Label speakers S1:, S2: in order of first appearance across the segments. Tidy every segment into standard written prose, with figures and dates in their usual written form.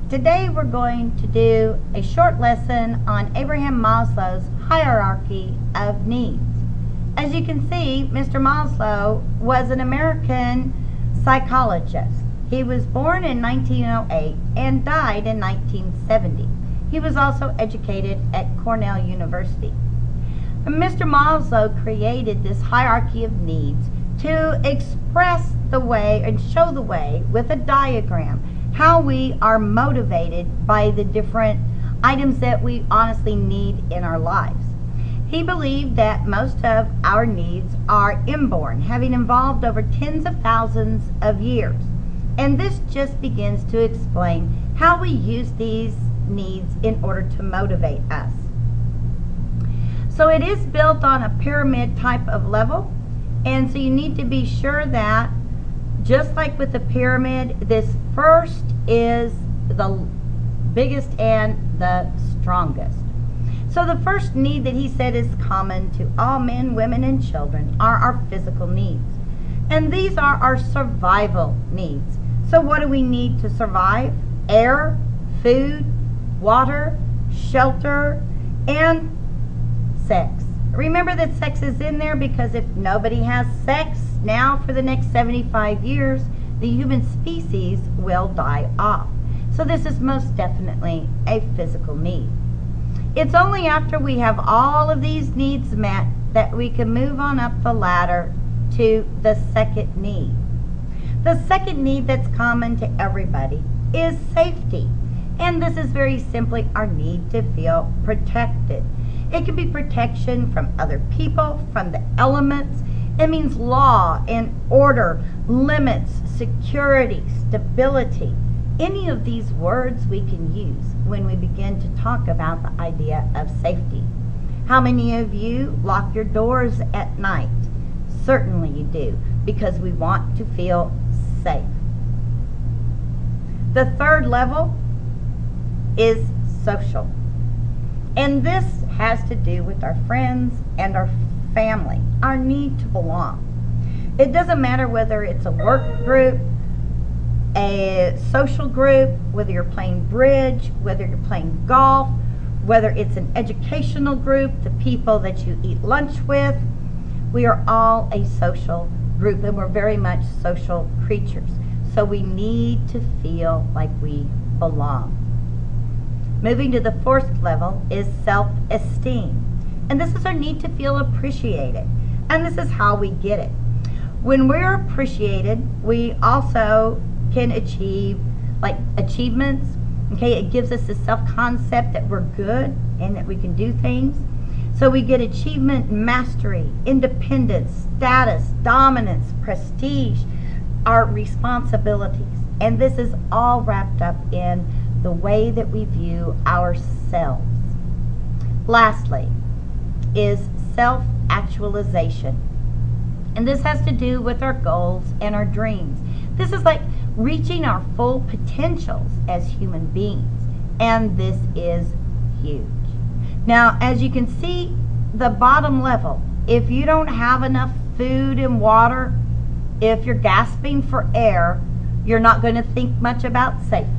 S1: Today we're going to do a short lesson on Abraham Maslow's hierarchy of needs. As you can see, Mr. Maslow was an American psychologist. He was born in 1908 and died in 1970. He was also educated at Cornell University. Mr. Maslow created this hierarchy of needs to express the way and show the way with a diagram how we are motivated by the different items that we honestly need in our lives. He believed that most of our needs are inborn, having evolved over tens of thousands of years. And this just begins to explain how we use these needs in order to motivate us. So it is built on a pyramid type of level, and so you need to be sure that just like with the pyramid, this first is the biggest and the strongest. So the first need that he said is common to all men, women, and children are our physical needs. And these are our survival needs. So what do we need to survive? Air, food, water, shelter, and sex. Remember that sex is in there because if nobody has sex now for the next 75 years, the human species will die off. So this is most definitely a physical need. It's only after we have all of these needs met that we can move on up the ladder to the second need. The second need that's common to everybody is safety. And this is very simply our need to feel protected. It can be protection from other people, from the elements. It means law and order, limits, security, stability. Any of these words we can use when we begin to talk about the idea of safety. How many of you lock your doors at night? Certainly you do, because we want to feel safe. The third level is social. And this has to do with our friends and our family, our need to belong. It doesn't matter whether it's a work group, a social group, whether you're playing bridge, whether you're playing golf, whether it's an educational group, the people that you eat lunch with. We are all a social group, and we're very much social creatures. So we need to feel like we belong. Moving to the fourth level is self-esteem. And this is our need to feel appreciated. And this is how we get it. When we're appreciated, we also can achieve achievements. Okay, it gives us the self-concept that we're good and that we can do things. So we get achievement, mastery, independence, status, dominance, prestige, our responsibilities. And this is all wrapped up in the way that we view ourselves. Lastly is self-actualization. And this has to do with our goals and our dreams. This is like reaching our full potentials as human beings. And this is huge. Now, as you can see, the bottom level, if you don't have enough food and water, if you're gasping for air, you're not going to think much about safety.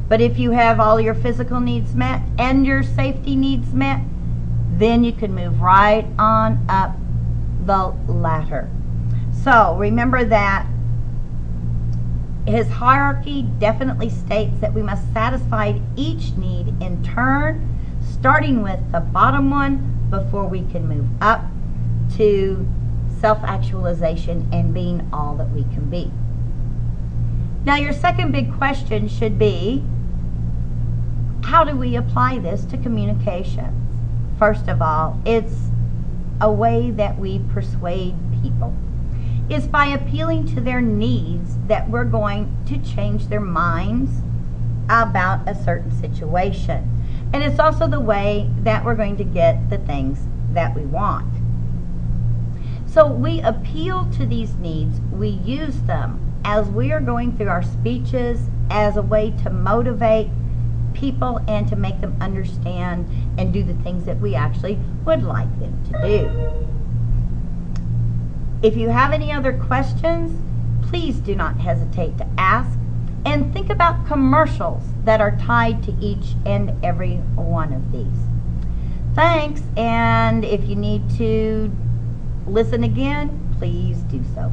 S1: But if you have all your physical needs met and your safety needs met, then you can move right on up the ladder. So remember that his hierarchy definitely states that we must satisfy each need in turn, starting with the bottom one before we can move up to self-actualization and being all that we can be. Now your second big question should be, how do we apply this to communications? First of all, it's a way that we persuade people. It's by appealing to their needs that we're going to change their minds about a certain situation. And it's also the way that we're going to get the things that we want. So we appeal to these needs. We use them as we are going through our speeches as a way to motivate people and to make them understand and do the things that we actually would like them to do. If you have any other questions, please do not hesitate to ask. And think about commercials that are tied to each and every one of these. Thanks, and if you need to listen again, please do so.